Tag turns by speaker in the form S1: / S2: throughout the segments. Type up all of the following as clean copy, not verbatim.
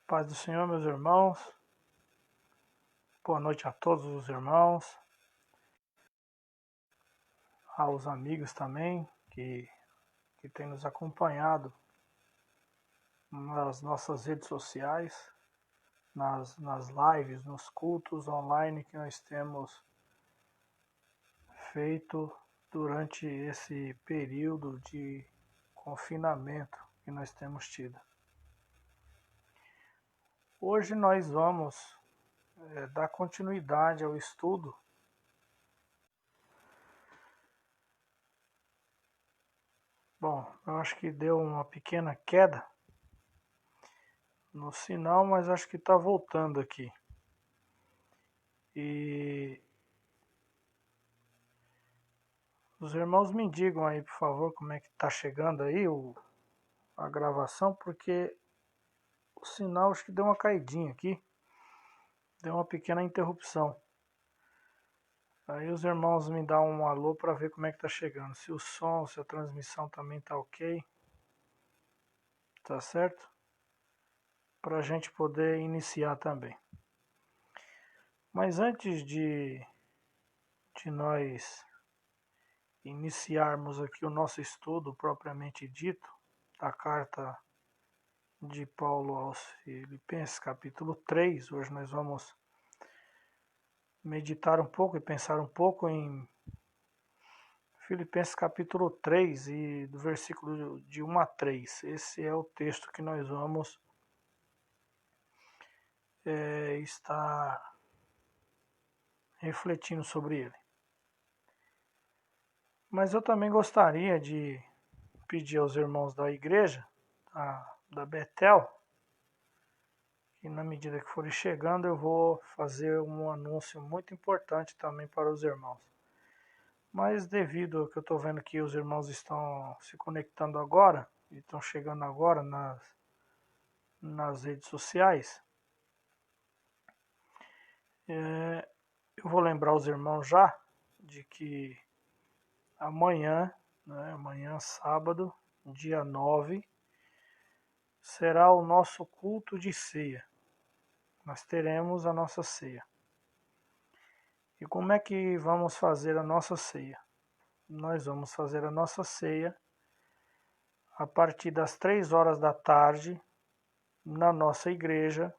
S1: Paz do Senhor, meus irmãos. Boa noite a todos os irmãos, aos amigos também que têm nos acompanhado nas nossas redes sociais, nas lives, nos cultos online que nós temos feito durante esse período de confinamento que nós temos tido. Hoje nós vamos dar continuidade ao estudo Bom, eu acho que deu uma pequena queda no sinal, mas acho que está voltando aqui. E os irmãos me digam aí, por favor, como é que está chegando aí a gravação, porque o sinal acho que deu uma caidinha aqui, deu uma pequena interrupção. Aí os irmãos me dão um alô para ver como é que está chegando, se o som, se a transmissão também está ok, tá certo? Para a gente poder iniciar também. Mas antes de nós iniciarmos aqui o nosso estudo propriamente dito, da carta de Paulo aos Filipenses, capítulo 3, hoje nós vamos meditar um pouco e pensar um pouco em Filipenses capítulo 3 e do versículo de 1 a 3. Esse é o texto que nós vamos estar refletindo sobre ele. Mas eu também gostaria de pedir aos irmãos da igreja, da Betel, que na medida que forem chegando eu vou fazer um anúncio muito importante também para os irmãos. Mas devido ao que eu estou vendo que os irmãos estão se conectando agora, e estão chegando agora nas redes sociais, eu vou lembrar os irmãos já de que amanhã, amanhã sábado, dia 9, será o nosso culto de ceia. Nós teremos a nossa ceia. E como é que vamos fazer a nossa ceia? Nós vamos fazer a nossa ceia a partir das 3 horas da tarde na nossa igreja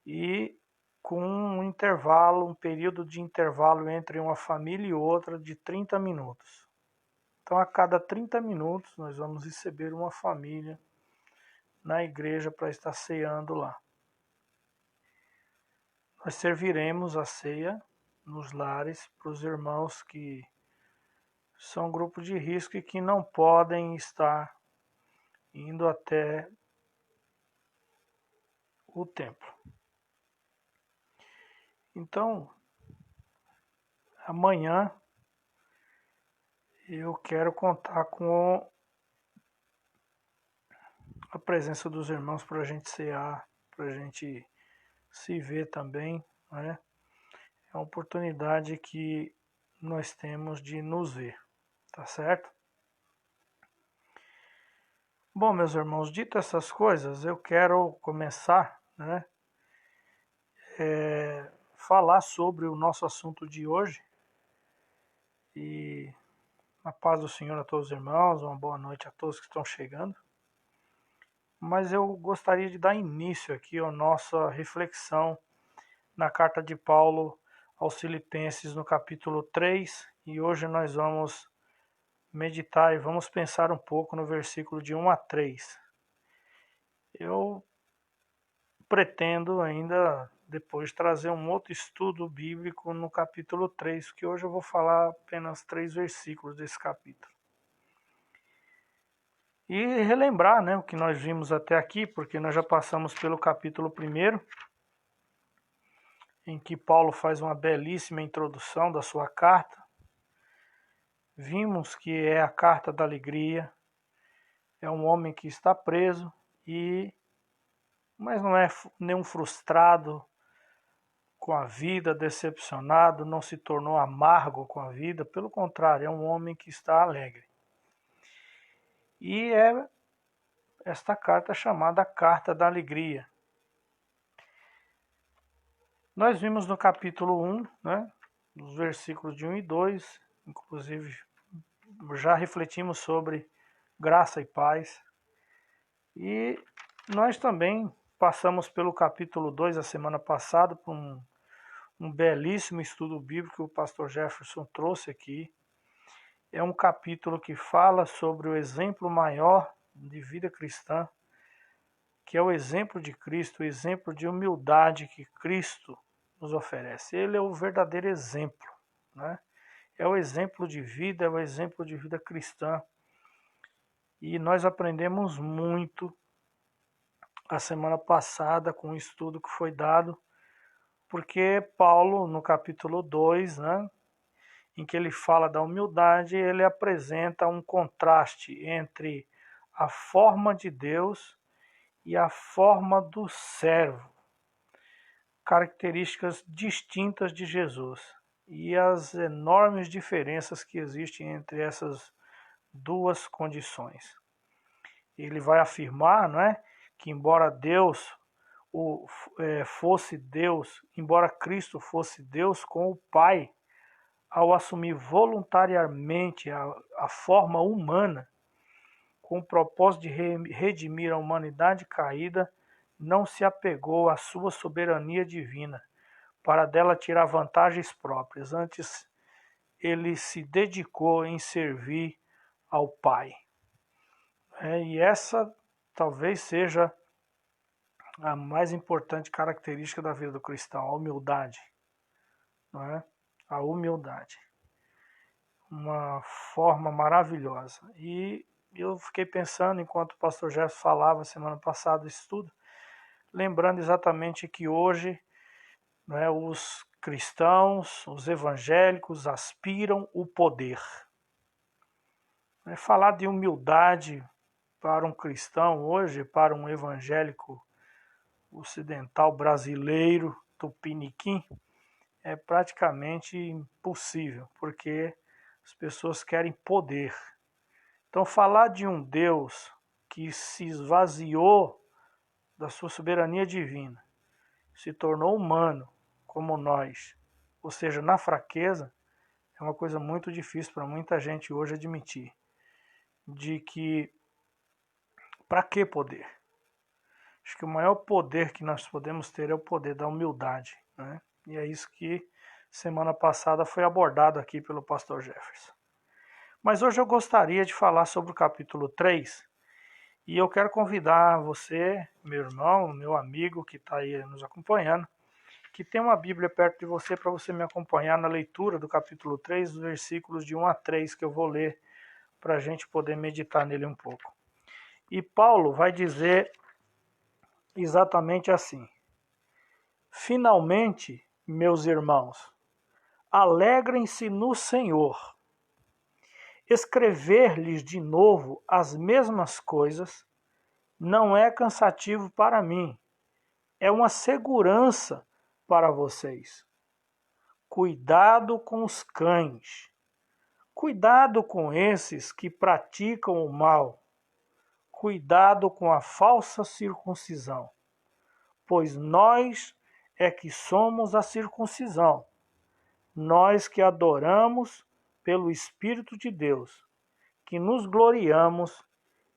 S1: e com um período de intervalo entre uma família e outra de 30 minutos. Então, a cada 30 minutos, nós vamos receber uma família na igreja para estar ceando lá. Nós serviremos a ceia nos lares para os irmãos que são grupo de risco e que não podem estar indo até o templo. Então, amanhã eu quero contar com a presença dos irmãos para a gente cear, para a gente se ver também, né? É uma oportunidade que nós temos de nos ver, tá certo? Bom, meus irmãos, dito essas coisas, eu quero começar, falar sobre o nosso assunto de hoje. E a paz do Senhor a todos os irmãos, uma boa noite a todos que estão chegando. Mas eu gostaria de dar início aqui à nossa reflexão na carta de Paulo aos Filipenses no capítulo 3, e hoje nós vamos meditar e vamos pensar um pouco no versículo de 1 a 3. Eu pretendo ainda depois trazer um outro estudo bíblico no capítulo 3, que hoje eu vou falar apenas 3 versículos desse capítulo. E relembrar o que nós vimos até aqui, porque nós já passamos pelo capítulo 1, em que Paulo faz uma belíssima introdução da sua carta. Vimos que é a carta da alegria, é um homem que está preso, mas não é nenhum frustrado com a vida, decepcionado, não se tornou amargo com a vida, pelo contrário, é um homem que está alegre. E esta carta chamada Carta da Alegria. Nós vimos no capítulo 1, né, nos versículos de 1 e 2, inclusive já refletimos sobre graça e paz. E nós também passamos pelo capítulo 2 a semana passada, por um belíssimo estudo bíblico que o pastor Jefferson trouxe aqui. É um capítulo que fala sobre o exemplo maior de vida cristã, que é o exemplo de Cristo, o exemplo de humildade que Cristo nos oferece. Ele é o verdadeiro exemplo, né? É o exemplo de vida, é o exemplo de vida cristã. E nós aprendemos muito a semana passada com o estudo que foi dado, porque Paulo, no capítulo 2, né, em que ele fala da humildade, ele apresenta um contraste entre a forma de Deus e a forma do servo, características distintas de Jesus, e as enormes diferenças que existem entre essas duas condições. Ele vai afirmar, não é, que embora fosse Deus, embora Cristo fosse Deus com o Pai, ao assumir voluntariamente a forma humana, com o propósito de redimir a humanidade caída, não se apegou à sua soberania divina, para dela tirar vantagens próprias. Antes, ele se dedicou em servir ao Pai. E essa talvez seja a mais importante característica da vida do cristão, a humildade. Não é? A humildade. Uma forma maravilhosa. E eu fiquei pensando, enquanto o pastor Jefferson falava semana passada isso tudo, lembrando exatamente que hoje, né, os cristãos, os evangélicos aspiram o poder. Falar de humildade para um cristão hoje, para um evangélico ocidental brasileiro, tupiniquim, é praticamente impossível, porque as pessoas querem poder. Então, falar de um Deus que se esvaziou da sua soberania divina, se tornou humano como nós, ou seja, na fraqueza, é uma coisa muito difícil para muita gente hoje admitir. De que, para que poder? Acho que o maior poder que nós podemos ter é o poder da humildade, né? E é isso que semana passada foi abordado aqui pelo pastor Jefferson. Mas hoje eu gostaria de falar sobre o capítulo 3, e eu quero convidar você, meu irmão, meu amigo que está aí nos acompanhando, que tem uma Bíblia perto de você para você me acompanhar na leitura do capítulo 3, os versículos de 1 a 3, que eu vou ler para a gente poder meditar nele um pouco. E Paulo vai dizer exatamente assim: finalmente, meus irmãos, alegrem-se no Senhor. Escrever-lhes de novo as mesmas coisas não é cansativo para mim, é uma segurança para vocês. Cuidado com os cães. Cuidado com esses que praticam o mal. Cuidado com a falsa circuncisão, pois nós é que somos a circuncisão, nós que adoramos pelo Espírito de Deus, que nos gloriamos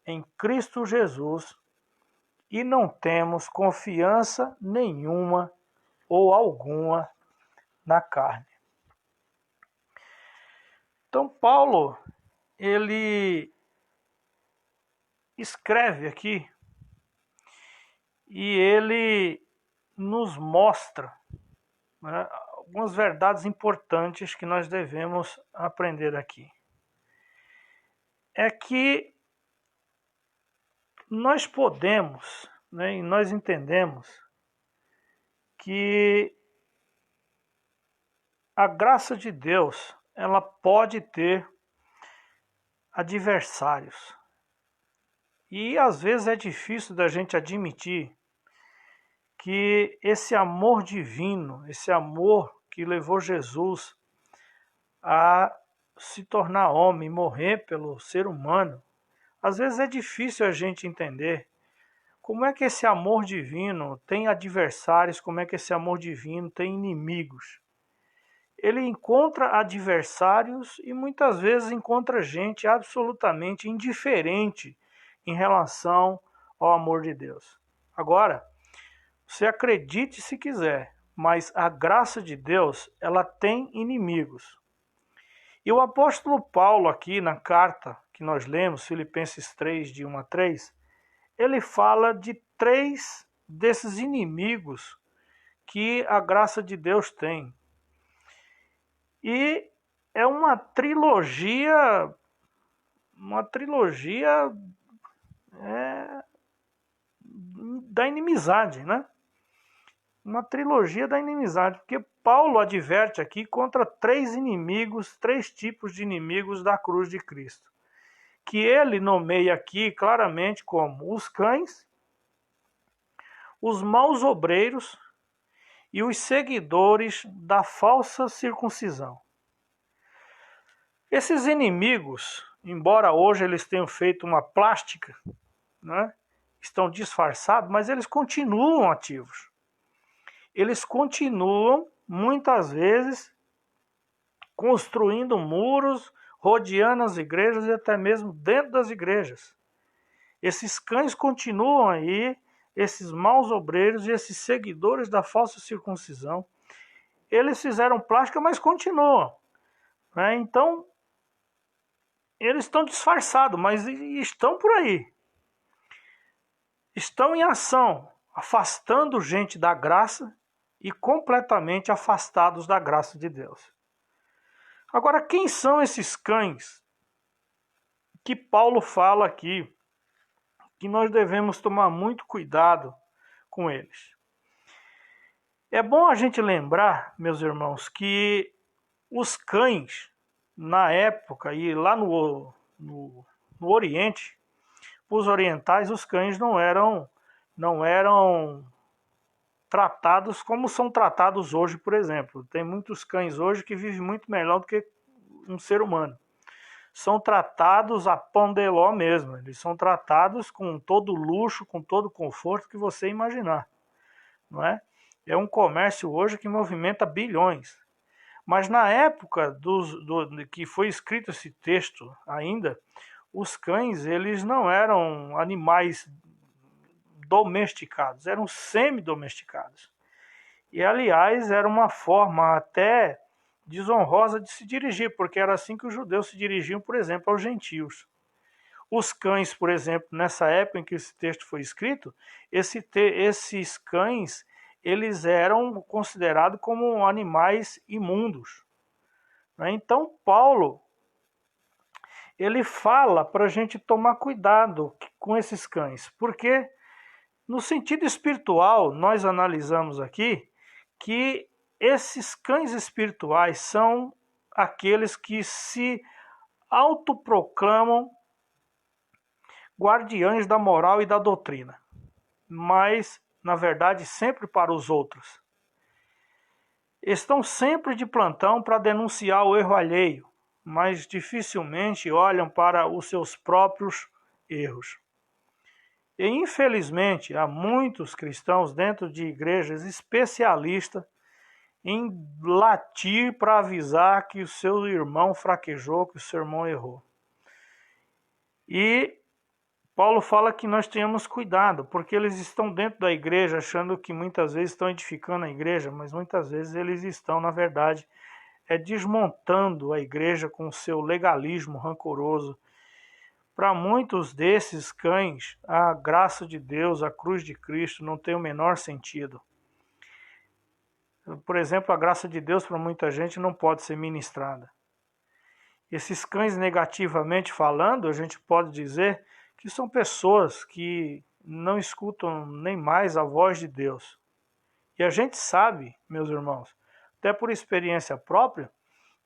S1: em Cristo Jesus e não temos confiança nenhuma ou alguma na carne. Então Paulo, ele escreve aqui e ele nos mostra, né, algumas verdades importantes que nós devemos aprender aqui. É que nós podemos, né, e nós entendemos que a graça de Deus, ela pode ter adversários. E às vezes é difícil da gente admitir que esse amor divino, esse amor que levou Jesus a se tornar homem, morrer pelo ser humano, Às vezes é difícil a gente entender como é que esse amor divino tem adversários, como é que esse amor divino tem inimigos. Ele encontra adversários e muitas vezes encontra gente absolutamente indiferente em relação ao amor de Deus. Agora, você acredite se quiser, mas a graça de Deus, ela tem inimigos. E o apóstolo Paulo aqui na carta que nós lemos, Filipenses 3, de 1 a 3, ele fala de 3 desses inimigos que a graça de Deus tem. E é uma trilogia da inimizade, né? Uma trilogia da inimizade, porque Paulo adverte aqui contra 3 inimigos, 3 tipos de inimigos da cruz de Cristo, que ele nomeia aqui claramente como os cães, os maus obreiros e os seguidores da falsa circuncisão. Esses inimigos, embora hoje eles tenham feito uma plástica, né, estão disfarçados, mas eles continuam ativos. Eles continuam, muitas vezes, construindo muros, rodeando as igrejas e até mesmo dentro das igrejas. Esses cães continuam aí, esses maus obreiros e esses seguidores da falsa circuncisão. Eles fizeram plástica, mas continuam. Né? Então, eles estão disfarçados, mas estão por aí. Estão em ação, afastando gente da graça e completamente afastados da graça de Deus. Agora, quem são esses cães que Paulo fala aqui, que nós devemos tomar muito cuidado com eles? É bom a gente lembrar, meus irmãos, que os cães, na época e lá no Oriente, os orientais, os cães não eram tratados como são tratados hoje, por exemplo. Tem muitos cães hoje que vivem muito melhor do que um ser humano. São tratados a pão de ló mesmo. Eles são tratados com todo luxo, com todo o conforto que você imaginar. Não é? É um comércio hoje que movimenta bilhões. Mas na época que foi escrito esse texto ainda, os cães eles não eram animais domesticados, eram semi-domesticados. E, aliás, era uma forma até desonrosa de se dirigir, porque era assim que os judeus se dirigiam, por exemplo, aos gentios. Os cães, por exemplo, nessa época em que esse texto foi escrito, esses cães, eles eram considerados como animais imundos. Então, Paulo, ele fala para a gente tomar cuidado com esses cães, porque no sentido espiritual, nós analisamos aqui que esses cães espirituais são aqueles que se autoproclamam guardiães da moral e da doutrina, mas, na verdade, sempre para os outros. Estão sempre de plantão para denunciar o erro alheio, mas dificilmente olham para os seus próprios erros. E, infelizmente, há muitos cristãos dentro de igrejas especialistas em latir para avisar que o seu irmão fraquejou, que o seu irmão errou. E Paulo fala que nós tenhamos cuidado, porque eles estão dentro da igreja achando que muitas vezes estão edificando a igreja, mas muitas vezes eles estão, na verdade, desmontando a igreja com o seu legalismo rancoroso. Para muitos desses cães, a graça de Deus, a cruz de Cristo, não tem o menor sentido. Por exemplo, a graça de Deus para muita gente não pode ser ministrada. Esses cães, negativamente falando, a gente pode dizer que são pessoas que não escutam nem mais a voz de Deus. E a gente sabe, meus irmãos, até por experiência própria,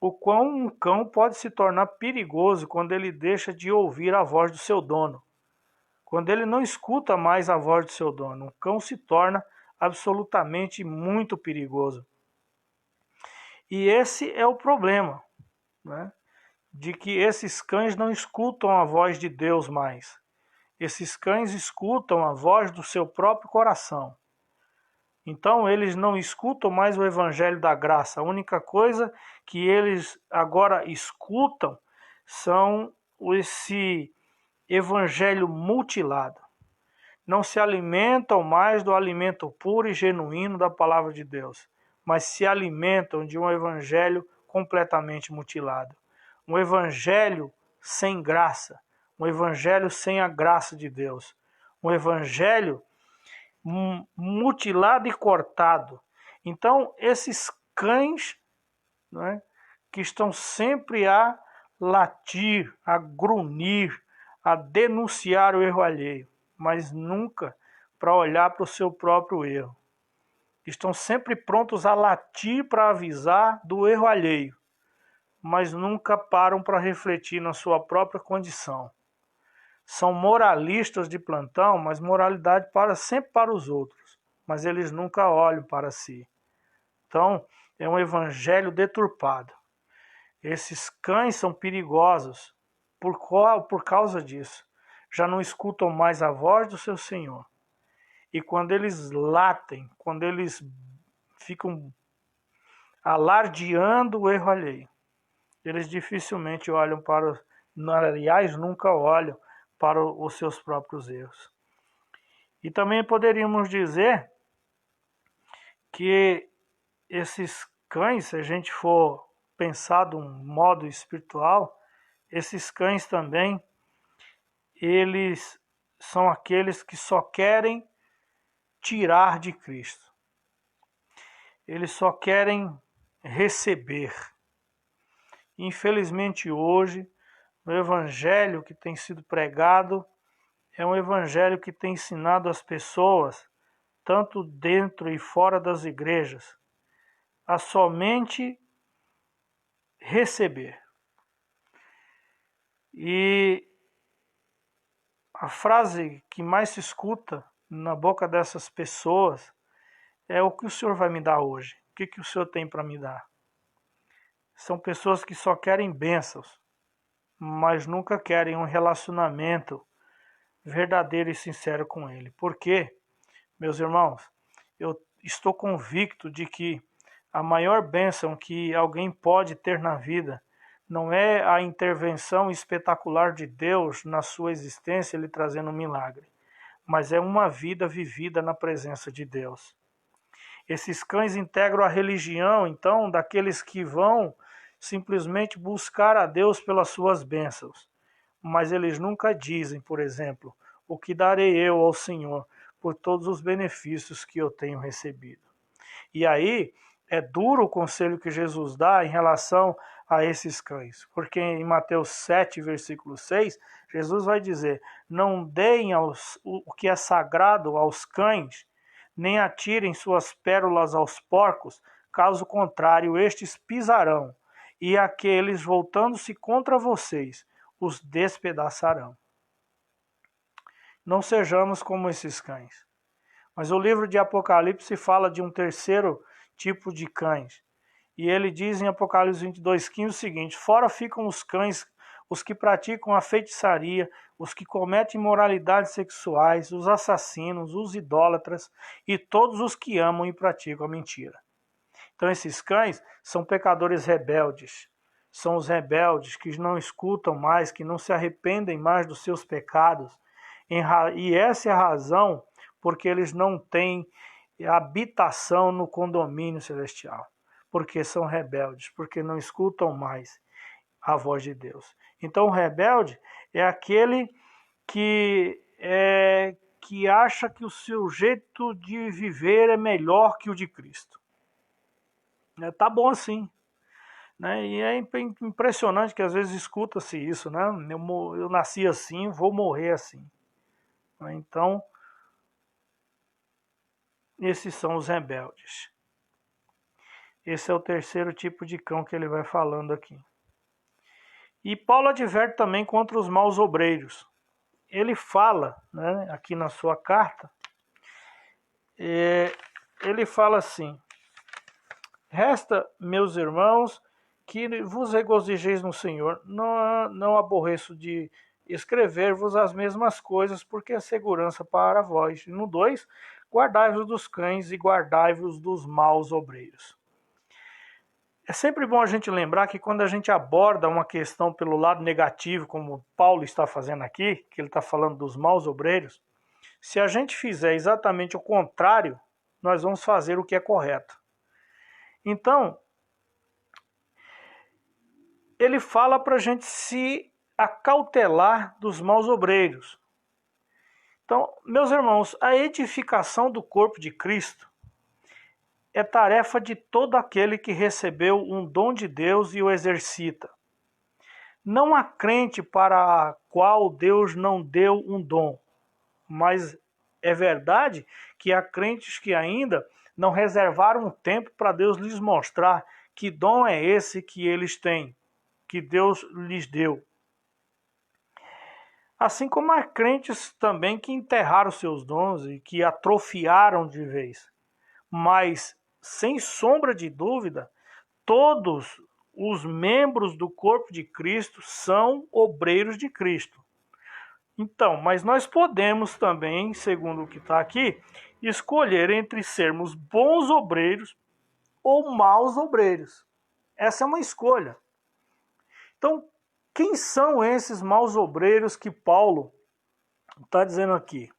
S1: o quão um cão pode se tornar perigoso quando ele deixa de ouvir a voz do seu dono. Quando ele não escuta mais a voz do seu dono, um cão se torna absolutamente muito perigoso. E esse é o problema, né? de que esses cães não escutam a voz de Deus mais. Esses cães escutam a voz do seu próprio coração. Então eles não escutam mais o evangelho da graça. A única coisa que eles agora escutam são esse evangelho mutilado. Não se alimentam mais do alimento puro e genuíno da palavra de Deus, mas se alimentam de um evangelho completamente mutilado. Um evangelho sem graça, um evangelho sem a graça de Deus, um evangelho mutilado e cortado. Então, esses cães, né, que estão sempre a latir, a grunhir, a denunciar o erro alheio, mas nunca para olhar para o seu próprio erro. Estão sempre prontos a latir para avisar do erro alheio, mas nunca param para refletir na sua própria condição. São moralistas de plantão, mas moralidade sempre para os outros, mas eles nunca olham para si. Então, é um evangelho deturpado. Esses cães são perigosos por causa disso. Já não escutam mais a voz do seu Senhor. E quando eles latem, quando eles ficam alardeando o erro alheio, eles dificilmente olham para, aliás, nunca olham para os seus próprios erros. E também poderíamos dizer que esses cães, se a gente for pensar de um modo espiritual, esses cães também, eles são aqueles que só querem tirar de Cristo. Eles só querem receber. Infelizmente hoje, o evangelho que tem sido pregado é um evangelho que tem ensinado as pessoas, tanto dentro e fora das igrejas, a somente receber. E a frase que mais se escuta na boca dessas pessoas é: o que o Senhor vai me dar hoje? O que o Senhor tem para me dar? São pessoas que só querem bênçãos, mas nunca querem um relacionamento verdadeiro e sincero com Ele. Por quê? Meus irmãos, eu estou convicto de que a maior bênção que alguém pode ter na vida não é a intervenção espetacular de Deus na sua existência, Ele trazendo um milagre, mas é uma vida vivida na presença de Deus. Esses cães integram a religião, então, daqueles que vão simplesmente buscar a Deus pelas suas bênçãos. Mas eles nunca dizem, por exemplo, o que darei eu ao Senhor por todos os benefícios que eu tenho recebido. E aí é duro o conselho que Jesus dá em relação a esses cães, porque em Mateus 7, versículo 6, Jesus vai dizer: não deem o que é sagrado aos cães, nem atirem suas pérolas aos porcos, caso contrário, estes pisarão, e aqueles, voltando-se contra vocês, os despedaçarão. Não sejamos como esses cães. Mas o livro de Apocalipse fala de um terceiro tipo de cães. E ele diz em Apocalipse 22:15 o seguinte: fora ficam os cães, os que praticam a feitiçaria, os que cometem imoralidades sexuais, os assassinos, os idólatras e todos os que amam e praticam a mentira. Então esses cães são pecadores rebeldes. São os rebeldes que não escutam mais, que não se arrependem mais dos seus pecados. E essa é a razão porque eles não têm habitação no condomínio celestial. Porque são rebeldes, porque não escutam mais a voz de Deus. Então o rebelde é aquele que acha que o seu jeito de viver é melhor que o de Cristo. Tá bom assim. Né? E é impressionante que às vezes escuta-se isso, né? Eu nasci assim, vou morrer assim. Então, esses são os rebeldes. Esse é o terceiro tipo de cão que ele vai falando aqui. E Paulo adverte também contra os maus obreiros. Ele fala, né, aqui na sua carta, ele fala assim: resta, meus irmãos, que vos regozijeis no Senhor. Não aborreço de escrever-vos as mesmas coisas, porque é segurança para vós. E no 2, guardai-vos dos cães e guardai-vos dos maus obreiros. É sempre bom a gente lembrar que quando a gente aborda uma questão pelo lado negativo, como Paulo está fazendo aqui, que ele está falando dos maus obreiros, se a gente fizer exatamente o contrário, nós vamos fazer o que é correto. Então, ele fala para a gente se acautelar dos maus obreiros. Então, meus irmãos, a edificação do corpo de Cristo é tarefa de todo aquele que recebeu um dom de Deus e o exercita. Não há crente para a qual Deus não deu um dom, mas é verdade que há crentes que ainda não reservaram um tempo para Deus lhes mostrar que dom é esse que eles têm, que Deus lhes deu. Assim como há crentes também que enterraram seus dons e que atrofiaram de vez. Mas, sem sombra de dúvida, todos os membros do corpo de Cristo são obreiros de Cristo. Então, mas nós podemos também, segundo o que está aqui, escolher entre sermos bons obreiros ou maus obreiros. Essa é uma escolha. Então, quem são esses maus obreiros que Paulo está dizendo aqui?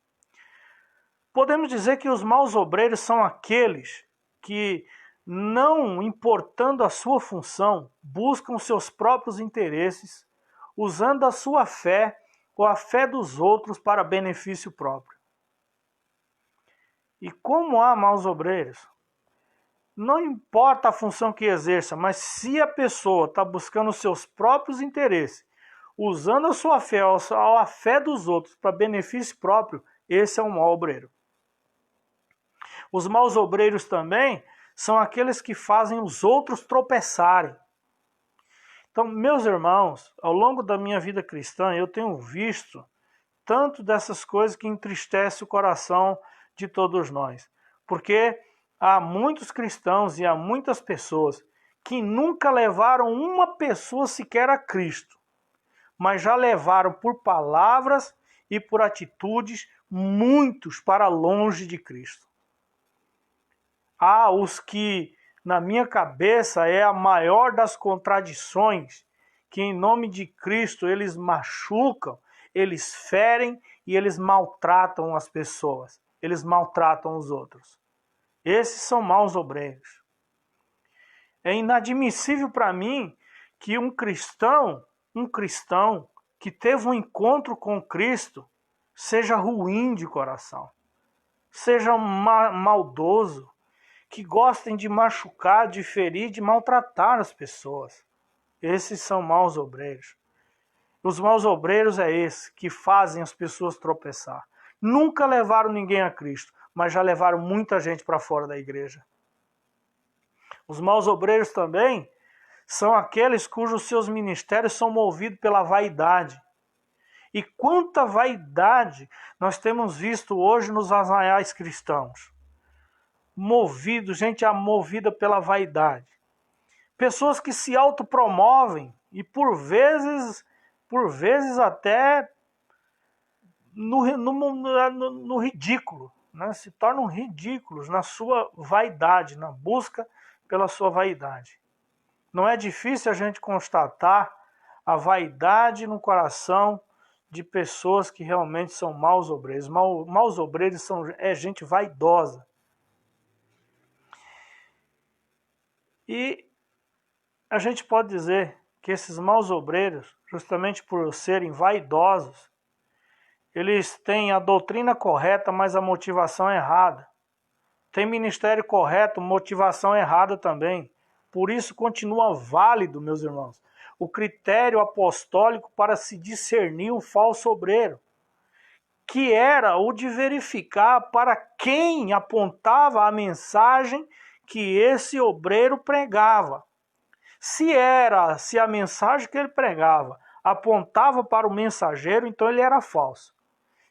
S1: Podemos dizer que os maus obreiros são aqueles que, não importando a sua função, buscam seus próprios interesses, usando a sua fé ou a fé dos outros para benefício próprio. E como há maus obreiros? Não importa a função que exerça, mas se a pessoa está buscando os seus próprios interesses, usando a sua fé ou a fé dos outros para benefício próprio, esse é um mau obreiro. Os maus obreiros também são aqueles que fazem os outros tropeçarem. Então, meus irmãos, ao longo da minha vida cristã, eu tenho visto tanto dessas coisas que entristecem o coração de todos nós. Porque há muitos cristãos e há muitas pessoas que nunca levaram uma pessoa sequer a Cristo, mas já levaram por palavras e por atitudes muitos para longe de Cristo. Há os que, na minha cabeça, é a maior das contradições, que em nome de Cristo eles machucam, eles ferem e eles maltratam as pessoas, eles maltratam os outros. Esses são maus obreiros. É inadmissível para mim que um cristão que teve um encontro com Cristo seja ruim de coração, seja maldoso, que gostem de machucar, de ferir, de maltratar as pessoas. Esses são maus obreiros. Os maus obreiros é esse, que fazem as pessoas tropeçar. Nunca levaram ninguém a Cristo, mas já levaram muita gente para fora da igreja. Os maus obreiros também são aqueles cujos seus ministérios são movidos pela vaidade. E quanta vaidade nós temos visto hoje nos arraiais cristãos. Gente movida pela vaidade. Pessoas que se autopromovem e por vezes até no ridículo, né? Se tornam ridículos na sua vaidade, na busca pela sua vaidade. Não é difícil a gente constatar a vaidade no coração de pessoas que realmente são maus obreiros. Maus obreiros é gente vaidosa. E a gente pode dizer que esses maus obreiros, justamente por serem vaidosos, eles têm a doutrina correta, mas a motivação errada. Tem ministério correto, motivação errada também. Por isso continua válido, meus irmãos, o critério apostólico para se discernir um falso obreiro, que era o de verificar para quem apontava a mensagem que esse obreiro pregava. Se a mensagem que ele pregava apontava para o mensageiro, então ele era falso.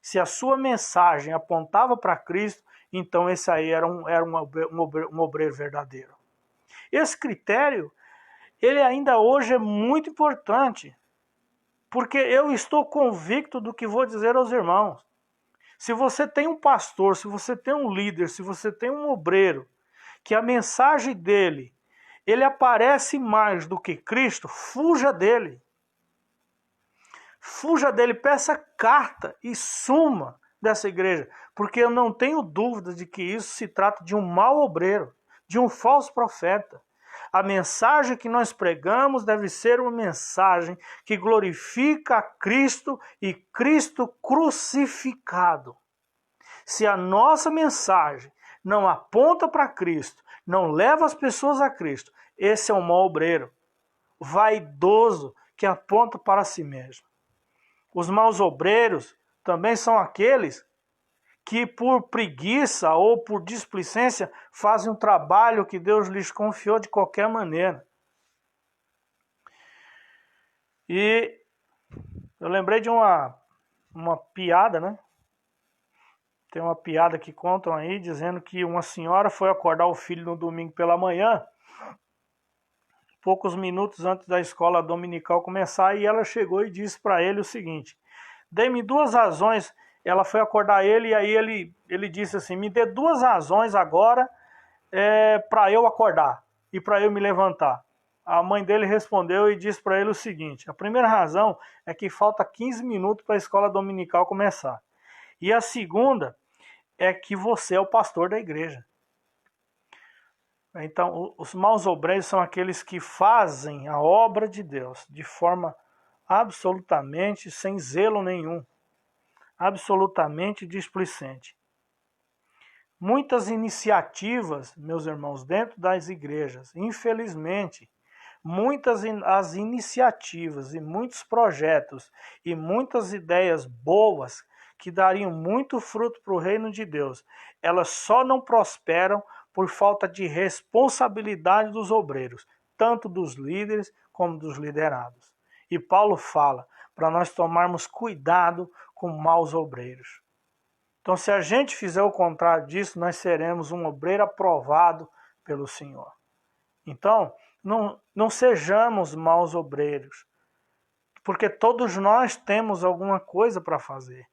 S1: Se a sua mensagem apontava para Cristo, então esse aí era um obreiro verdadeiro. Esse critério, ele ainda hoje é muito importante, porque eu estou convicto do que vou dizer aos irmãos. Se você tem um pastor, se você tem um líder, se você tem um obreiro, que a mensagem dele, ele aparece mais do que Cristo, fuja dele. Fuja dele, peça carta e suma dessa igreja, porque eu não tenho dúvida de que isso se trata de um mau obreiro, de um falso profeta. A mensagem que nós pregamos deve ser uma mensagem que glorifica a Cristo e Cristo crucificado. Se a nossa mensagem não aponta para Cristo, não leva as pessoas a Cristo, esse é um mau obreiro, vaidoso, que aponta para si mesmo. Os maus obreiros também são aqueles que por preguiça ou por displicência fazem um trabalho que Deus lhes confiou de qualquer maneira. E eu lembrei de uma piada, né? Tem uma piada que contam aí, dizendo que uma senhora foi acordar o filho no domingo pela manhã, poucos minutos antes da escola dominical começar, e ela chegou e disse para ele o seguinte: dê-me 2 razões. Ela foi acordar ele e aí ele disse assim: me dê 2 razões agora para eu acordar e para eu me levantar. A mãe dele respondeu e disse para ele o seguinte: a primeira razão é que falta 15 minutos para a escola dominical começar. E a segunda é que você é o pastor da igreja. Então, os maus obreiros são aqueles que fazem a obra de Deus de forma absolutamente sem zelo nenhum, absolutamente displicente. Muitas iniciativas, meus irmãos, dentro das igrejas, infelizmente, muitas as iniciativas e muitos projetos e muitas ideias boas que dariam muito fruto para o reino de Deus, elas só não prosperam por falta de responsabilidade dos obreiros, tanto dos líderes como dos liderados. E Paulo fala para nós tomarmos cuidado com maus obreiros. Então, se a gente fizer o contrário disso, nós seremos um obreiro aprovado pelo Senhor. Então, não sejamos maus obreiros, porque todos nós temos alguma coisa para fazer.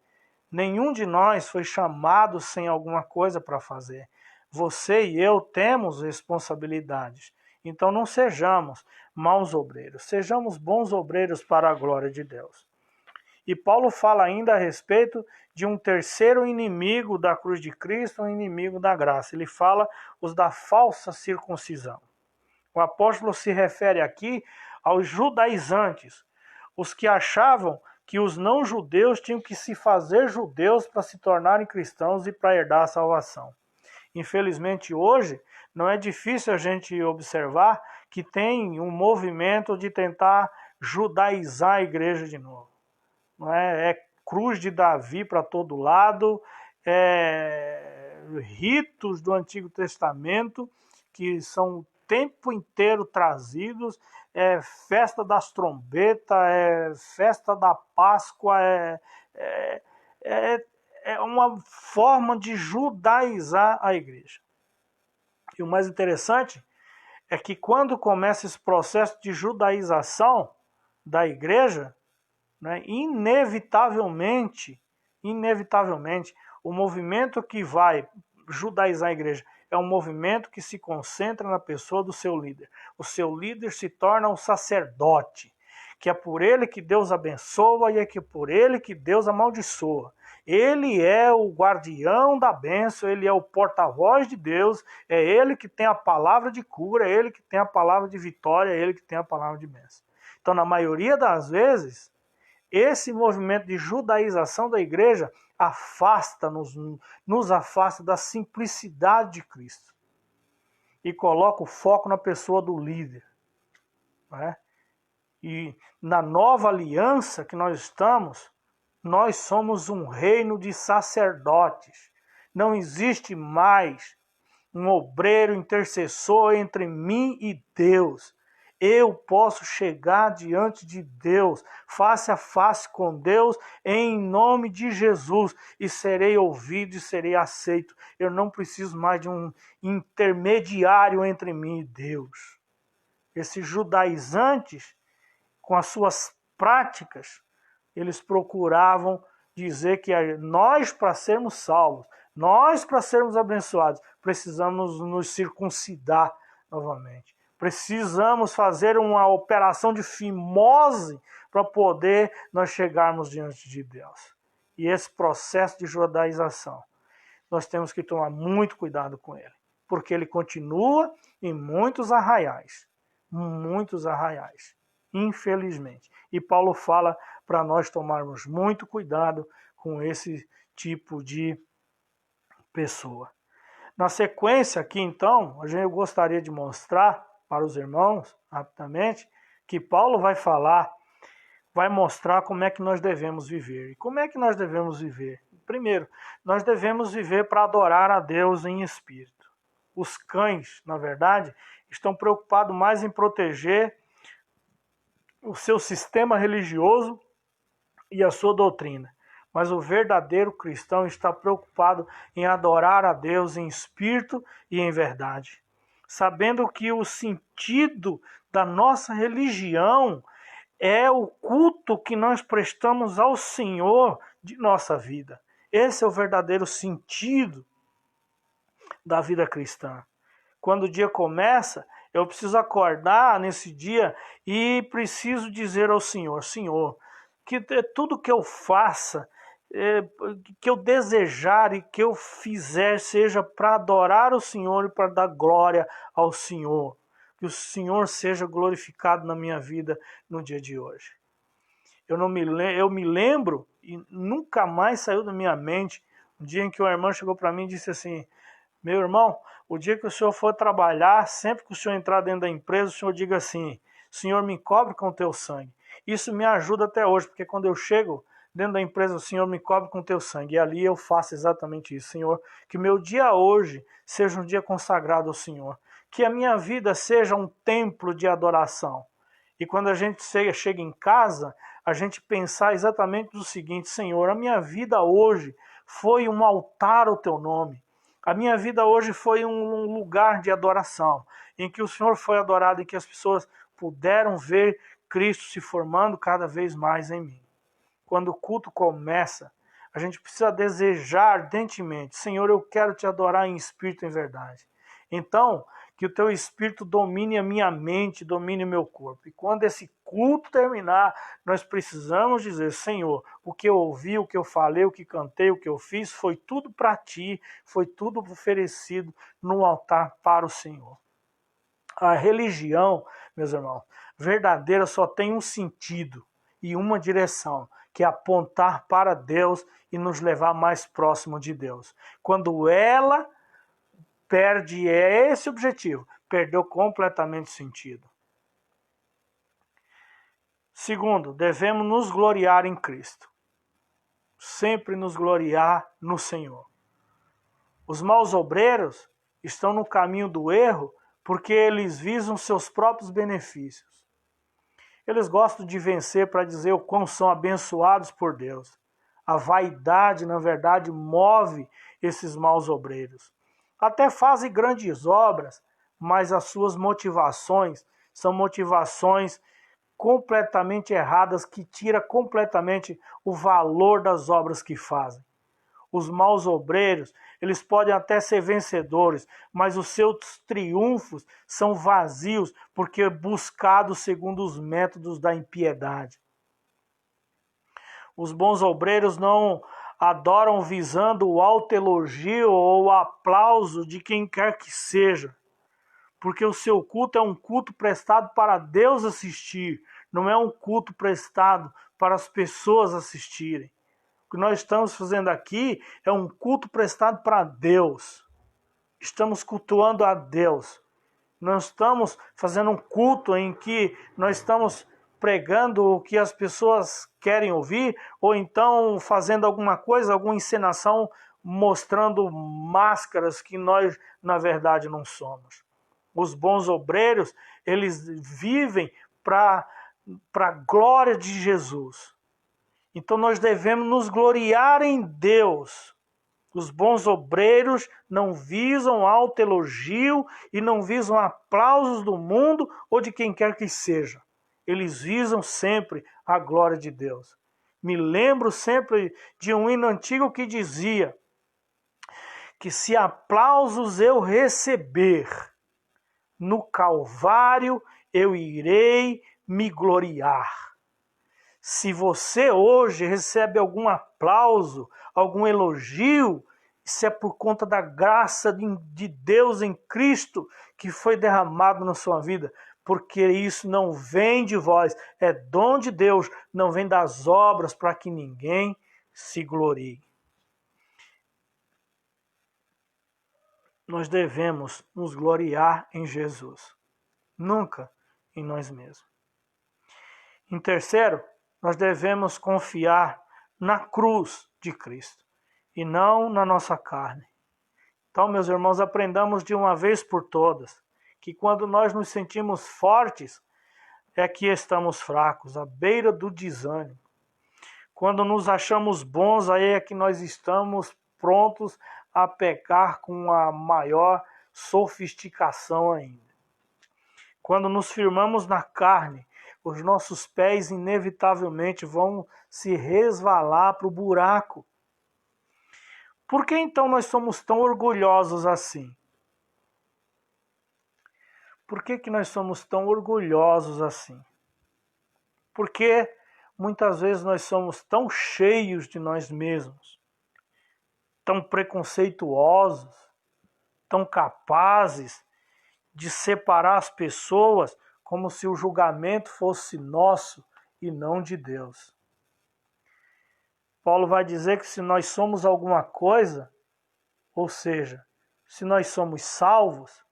S1: Nenhum de nós foi chamado sem alguma coisa para fazer. Você e eu temos responsabilidades. Então não sejamos maus obreiros, sejamos bons obreiros para a glória de Deus. E Paulo fala ainda a respeito de um terceiro inimigo da cruz de Cristo, um inimigo da graça. Ele fala os da falsa circuncisão. O apóstolo se refere aqui aos judaizantes, os que achavam que os não-judeus tinham que se fazer judeus para se tornarem cristãos e para herdar a salvação. Infelizmente, hoje, não é difícil a gente observar que tem um movimento de tentar judaizar a igreja de novo. Não é? É cruz de Davi para todo lado, ritos do Antigo Testamento que são o tempo inteiro trazidos, festa das trombetas, festa da Páscoa, é uma forma de judaizar a igreja. E o mais interessante é que quando começa esse processo de judaização da igreja, né, inevitavelmente, o movimento que vai judaizar a igreja é um movimento que se concentra na pessoa do seu líder. O seu líder se torna um sacerdote, que é por ele que Deus abençoa e é que por ele que Deus amaldiçoa. Ele é o guardião da bênção, ele é o porta-voz de Deus, é ele que tem a palavra de cura, é ele que tem a palavra de vitória, é ele que tem a palavra de bênção. Então, na maioria das vezes, esse movimento de judaização da igreja nos afasta da simplicidade de Cristo e coloca o foco na pessoa do líder. Né? E na nova aliança que nós estamos, nós somos um reino de sacerdotes. Não existe mais um obreiro intercessor entre mim e Deus. Eu posso chegar diante de Deus, face a face com Deus, em nome de Jesus, e serei ouvido e serei aceito. Eu não preciso mais de um intermediário entre mim e Deus. esses judaizantes, com as suas práticas, eles procuravam dizer que nós, para sermos salvos, nós, para sermos abençoados, precisamos nos circuncidar novamente. Precisamos fazer uma operação de fimose para poder nós chegarmos diante de Deus. E esse processo de judaização, nós temos que tomar muito cuidado com ele, porque ele continua em muitos arraiais, infelizmente. E Paulo fala para nós tomarmos muito cuidado com esse tipo de pessoa. Na sequência aqui, então, eu gostaria de mostrar para os irmãos, rapidamente, que Paulo vai mostrar como é que nós devemos viver. E como é que nós devemos viver? Primeiro, nós devemos viver para adorar a Deus em espírito. Os cães, na verdade, estão preocupados mais em proteger o seu sistema religioso e a sua doutrina. Mas o verdadeiro cristão está preocupado em adorar a Deus em espírito e em verdade, sabendo que o sentido da nossa religião é o culto que nós prestamos ao Senhor de nossa vida. Esse é o verdadeiro sentido da vida cristã. Quando o dia começa, eu preciso acordar nesse dia e preciso dizer ao Senhor, Senhor, que tudo que eu faça, que eu desejar e que eu fizer seja para adorar o Senhor e para dar glória ao Senhor. Que o Senhor seja glorificado na minha vida no dia de hoje. Eu me lembro, e nunca mais saiu da minha mente, um dia em que uma irmã chegou para mim e disse assim, meu irmão, o dia que o senhor for trabalhar, sempre que o senhor entrar dentro da empresa, o senhor diga assim, Senhor, me cobre com o teu sangue. Isso me ajuda até hoje, porque quando eu chego dentro da empresa, o Senhor me cobre com o teu sangue. E ali eu faço exatamente isso, Senhor. Que meu dia hoje seja um dia consagrado ao Senhor. Que a minha vida seja um templo de adoração. E quando a gente chega em casa, a gente pensar exatamente o seguinte, Senhor, a minha vida hoje foi um altar ao teu nome. A minha vida hoje foi um lugar de adoração, em que o Senhor foi adorado, em que as pessoas puderam ver Cristo se formando cada vez mais em mim. Quando o culto começa, a gente precisa desejar ardentemente, Senhor, eu quero te adorar em espírito e em verdade. Então, que o teu espírito domine a minha mente, domine o meu corpo. E quando esse culto terminar, nós precisamos dizer, Senhor, o que eu ouvi, o que eu falei, o que cantei, o que eu fiz, foi tudo para ti, foi tudo oferecido no altar para o Senhor. A religião, meus irmãos, verdadeira só tem um sentido e uma direção, que é apontar para Deus e nos levar mais próximo de Deus. Quando ela perde esse objetivo, perdeu completamente o sentido. Segundo, devemos nos gloriar em Cristo. Sempre nos gloriar no Senhor. Os maus obreiros estão no caminho do erro porque eles visam seus próprios benefícios. Eles gostam de vencer para dizer o quão são abençoados por Deus. A vaidade, na verdade, move esses maus obreiros. Até fazem grandes obras, mas as suas motivações são motivações completamente erradas, que tiram completamente o valor das obras que fazem. Os maus obreiros, eles podem até ser vencedores, mas os seus triunfos são vazios, porque buscados segundo os métodos da impiedade. Os bons obreiros não adoram visando o autoelogio ou o aplauso de quem quer que seja, porque o seu culto é um culto prestado para Deus assistir, não é um culto prestado para as pessoas assistirem. O que nós estamos fazendo aqui é um culto prestado para Deus. Estamos cultuando a Deus. Não estamos fazendo um culto em que nós estamos pregando o que as pessoas querem ouvir, ou então fazendo alguma coisa, alguma encenação, mostrando máscaras que nós, na verdade, não somos. Os bons obreiros, eles vivem para a glória de Jesus. Então nós devemos nos gloriar em Deus, Os bons obreiros não visam autoelogio e não visam aplausos do mundo ou de quem quer que seja. Eles visam sempre a glória de Deus. Me lembro sempre de um hino antigo que dizia que se aplausos eu receber, no Calvário eu irei me gloriar. Se você hoje recebe algum aplauso, algum elogio, isso é por conta da graça de Deus em Cristo que foi derramado na sua vida, porque isso não vem de vós, é dom de Deus, não vem das obras para que ninguém se glorie. Nós devemos nos gloriar em Jesus, nunca em nós mesmos. Em terceiro, nós devemos confiar na cruz de Cristo e não na nossa carne. Então, meus irmãos, aprendamos de uma vez por todas que quando nós nos sentimos fortes, é que estamos fracos, à beira do desânimo. Quando nos achamos bons, aí é que nós estamos prontos a pecar com a maior sofisticação ainda. Quando nos firmamos na carne, os nossos pés inevitavelmente vão se resvalar para o buraco. Por que então nós somos tão orgulhosos assim? Por que nós somos tão orgulhosos assim? Porque muitas vezes nós somos tão cheios de nós mesmos, tão preconceituosos, tão capazes de separar as pessoas como se o julgamento fosse nosso e não de Deus. Paulo vai dizer que se nós somos alguma coisa, ou seja, se nós somos salvos,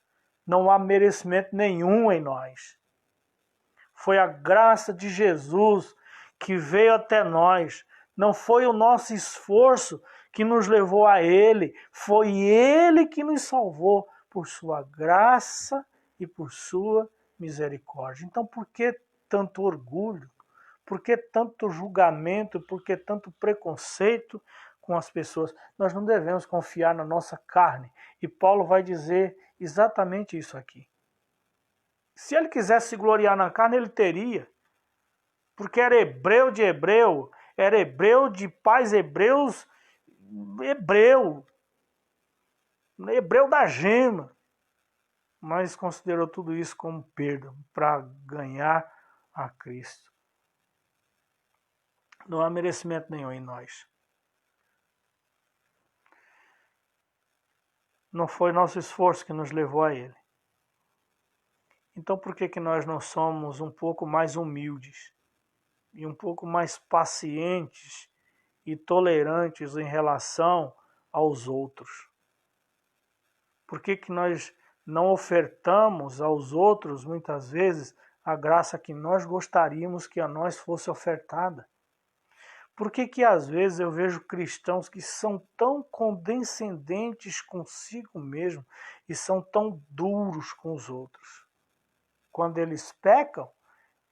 S1: não há merecimento nenhum em nós. Foi a graça de Jesus que veio até nós. Não foi o nosso esforço que nos levou a Ele, foi Ele que nos salvou por sua graça e por sua misericórdia. Então, por que tanto orgulho? Por que tanto julgamento? Por que tanto preconceito com as pessoas? Nós não devemos confiar na nossa carne. E Paulo vai dizer exatamente isso aqui. Se ele quisesse se gloriar na carne, ele teria. Porque era hebreu de hebreu, era hebreu de pais hebreus, hebreu da gema. Mas considerou tudo isso como perda para ganhar a Cristo. Não há merecimento nenhum em nós. Não foi nosso esforço que nos levou a Ele. Então por que nós não somos um pouco mais humildes e um pouco mais pacientes e tolerantes em relação aos outros? Por que nós não ofertamos aos outros, muitas vezes, a graça que nós gostaríamos que a nós fosse ofertada? Por que às vezes eu vejo cristãos que são tão condescendentes consigo mesmo e são tão duros com os outros? Quando eles pecam,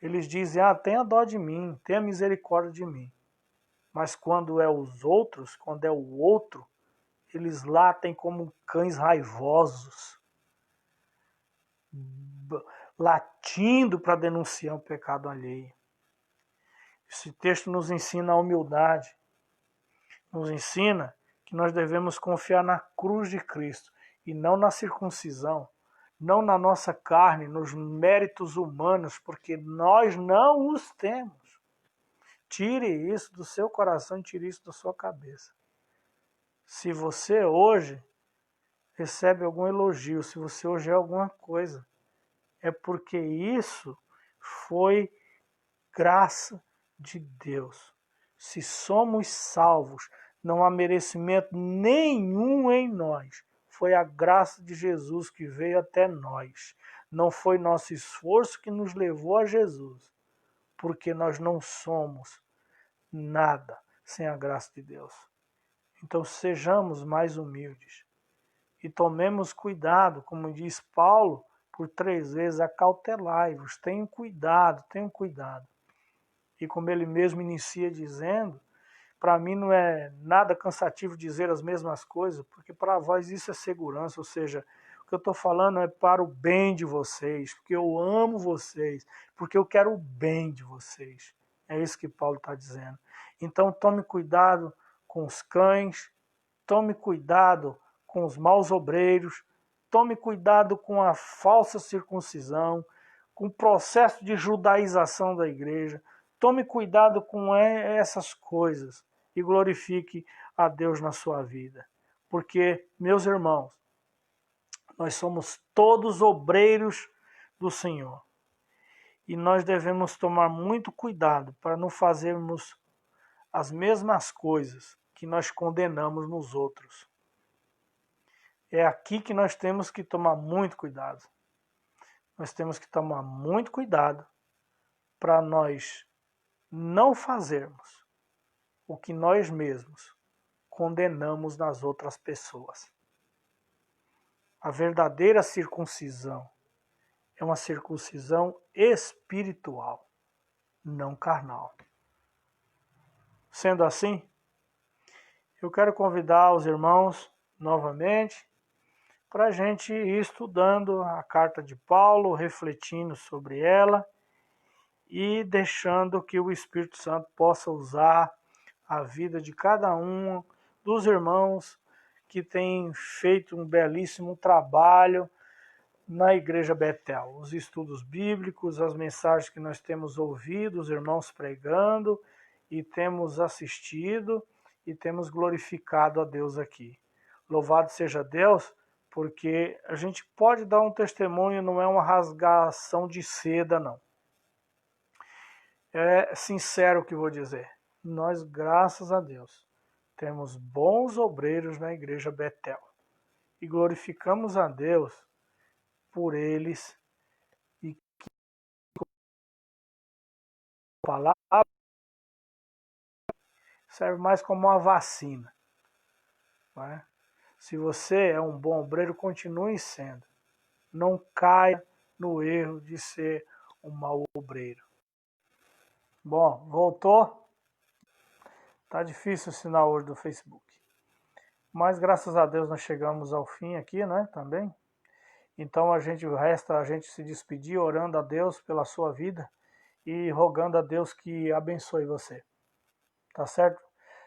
S1: eles dizem, tenha dó de mim, tenha misericórdia de mim. Mas quando é os outros, quando é o outro, eles latem como cães raivosos, latindo para denunciar o pecado alheio. Esse texto nos ensina a humildade, nos ensina que nós devemos confiar na cruz de Cristo e não na circuncisão, não na nossa carne, nos méritos humanos, porque nós não os temos. Tire isso do seu coração, tire isso da sua cabeça. Se você hoje recebe algum elogio, se você hoje é alguma coisa, é porque isso foi graça de Deus. Se somos salvos, não há merecimento nenhum em nós. Foi a graça de Jesus que veio até nós. Não foi nosso esforço que nos levou a Jesus, porque nós não somos nada sem a graça de Deus. Então sejamos mais humildes e tomemos cuidado, como diz Paulo por 3 vezes, acautelai-vos, tenham cuidado, tenham cuidado. E como ele mesmo inicia dizendo, Para mim não é nada cansativo dizer as mesmas coisas, porque para vós isso é segurança, ou seja, o que eu estou falando é para o bem de vocês, porque eu amo vocês, porque eu quero o bem de vocês. É isso que Paulo está dizendo. Então tome cuidado com os cães, tome cuidado com os maus obreiros, tome cuidado com a falsa circuncisão, com o processo de judaização da igreja. Tome cuidado com essas coisas e glorifique a Deus na sua vida. Porque, meus irmãos, nós somos todos obreiros do Senhor. E nós devemos tomar muito cuidado para não fazermos as mesmas coisas que nós condenamos nos outros. É aqui que nós temos que tomar muito cuidado. Nós temos que tomar muito cuidado para nós não fazermos o que nós mesmos condenamos nas outras pessoas. A verdadeira circuncisão é uma circuncisão espiritual, não carnal. Sendo assim, eu quero convidar os irmãos novamente para a gente ir estudando a carta de Paulo, refletindo sobre ela e deixando que o Espírito Santo possa usar a vida de cada um dos irmãos que tem feito um belíssimo trabalho na Igreja Betel. Os estudos bíblicos, as mensagens que nós temos ouvido, os irmãos pregando e temos assistido e temos glorificado a Deus aqui. Louvado seja Deus, porque a gente pode dar um testemunho, não é uma rasgação de seda, não. É sincero o que vou dizer. Nós, graças a Deus, temos bons obreiros na Igreja Betel. E glorificamos a Deus por eles e que a palavra serve mais como uma vacina. Não é? Se você é um bom obreiro, continue sendo. Não caia no erro de ser um mau obreiro. Bom, voltou? Tá difícil o sinal hoje do Facebook. Mas graças a Deus nós chegamos ao fim aqui, né? Também. Então resta a gente se despedir orando a Deus pela sua vida e rogando a Deus que abençoe você. Tá certo?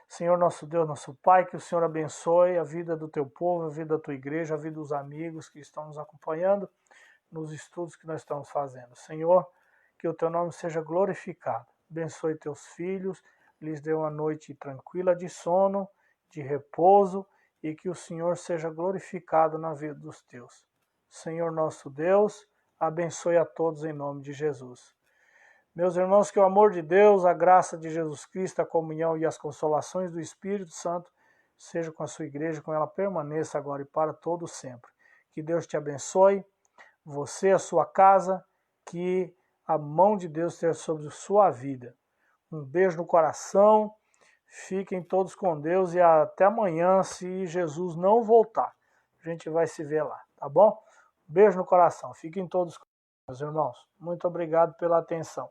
S1: Senhor nosso Deus, nosso Pai, que o Senhor abençoe a vida do teu povo, a vida da tua igreja, a vida dos amigos que estão nos acompanhando nos estudos que nós estamos fazendo. Senhor, que o teu nome seja glorificado. Abençoe teus filhos, lhes dê uma noite tranquila de sono, de repouso, e que o Senhor seja glorificado na vida dos teus. Senhor nosso Deus, abençoe a todos em nome de Jesus. Meus irmãos, que o amor de Deus, a graça de Jesus Cristo, a comunhão e as consolações do Espírito Santo seja com a sua igreja, com ela permaneça agora e para todo sempre. Que Deus te abençoe, você, a sua casa, que a mão de Deus esteja sobre a sua vida. Um beijo no coração, fiquem todos com Deus e até amanhã, se Jesus não voltar. A gente vai se ver lá, tá bom? Beijo no coração, fiquem todos com Deus, meus irmãos. Muito obrigado pela atenção.